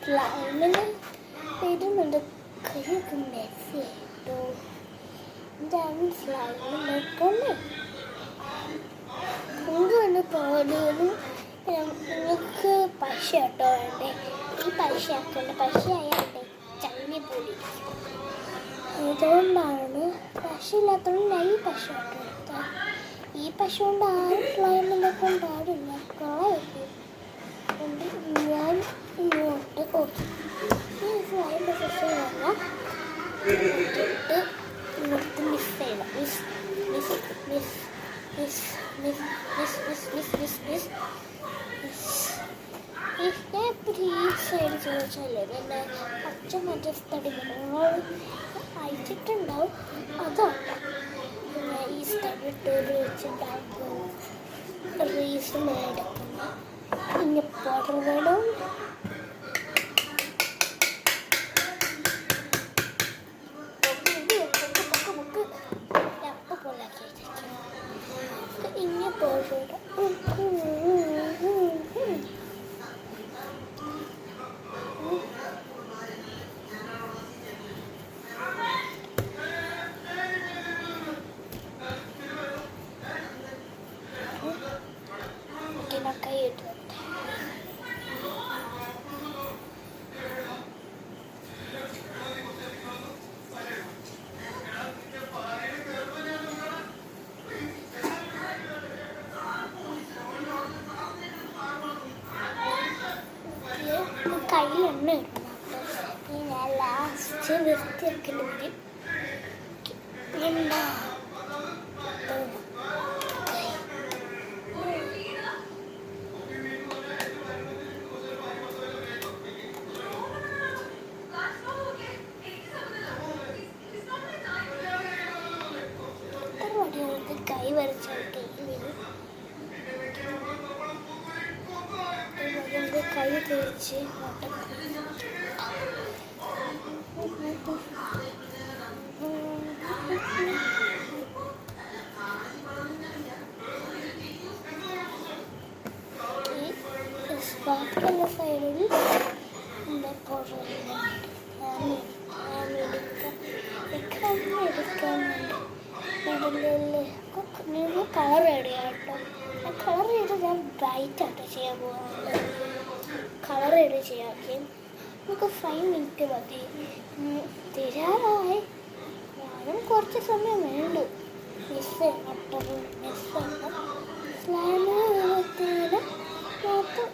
സ്ലൈമിന് വരുന്നുണ്ട്. കൈയൊക്കെ മെസ്സി ആയിട്ടോ. ഇതാണ് സ്ലൈമിൽ നോക്കണ്ടേ. എന്തുകൊണ്ട് പാടുകളും നിങ്ങൾക്ക് പശ കേട്ടോ വേണ്ടേ. ഈ പശ ആക്കണ്ട. പശ ആയാണ്ടേ ചങ്ങി പൊടി. അതുകൊണ്ടാണ് പശ ഇല്ലാത്തതുകൊണ്ട് ഞാൻ ഈ പശ കേട്ടോ എടുത്തത്. ഈ പശ കൊണ്ട് ആരും സ്ലൈമിലൊക്കെ ഉണ്ടാവില്ല. കളയും. ഞാൻ ഇങ്ങോട്ട് ഈ സ്ലൈമിൻ്റെ പശ പറഞ്ഞാൽ ഇങ്ങോട്ട് മിസ് ചെയ്യണം. Miss miss miss miss miss miss miss miss miss miss ഞാൻ എപ്പോഴും ഈ സൈഡ് ചോദിച്ചാലേ പിന്നെ പച്ച മറ്റേ തടികൾ അയച്ചിട്ടുണ്ടാവും. അതാണ് പിന്നെ ഈ സ്ഥലത്ത് വെച്ചിട്ടുണ്ടാകും. റീസ് മേടിക്കുന്നു. പിന്നെ പുറവിടും ഇങ്ങനെ പുറവിടും. കൈ ഇട്ടു. കയ്യിൽ എണ്ണ ഇടണം. ഞാൻ ലാസ്റ്റ് വൃത്തിയാക്കേണ്ടി വരും. എന്താ കൈ വരച്ചാൽ കൈ തേച്ച് ബാക്കിയുള്ള സൈഡിൽ എന്താ നിങ്ങൾ കളർ ഇടുക കേട്ടോ. കളർ ചെയ്ത് ഞാൻ ബ്രൈറ്റ് ആയിട്ട് ചെയ്യാൻ പോകുന്നത്. കളർ ചെയ്ത് ചെയ്യാക്കി നമുക്ക് 5 മിനിറ്റ് മതി. തീരാറായി. ഞാനും കുറച്ച് സമയം വേണ്ടു. മിസ് നട്ടത് മിസ്സാണ്. സ്ലൈമിന് മാത്രം നമുക്ക്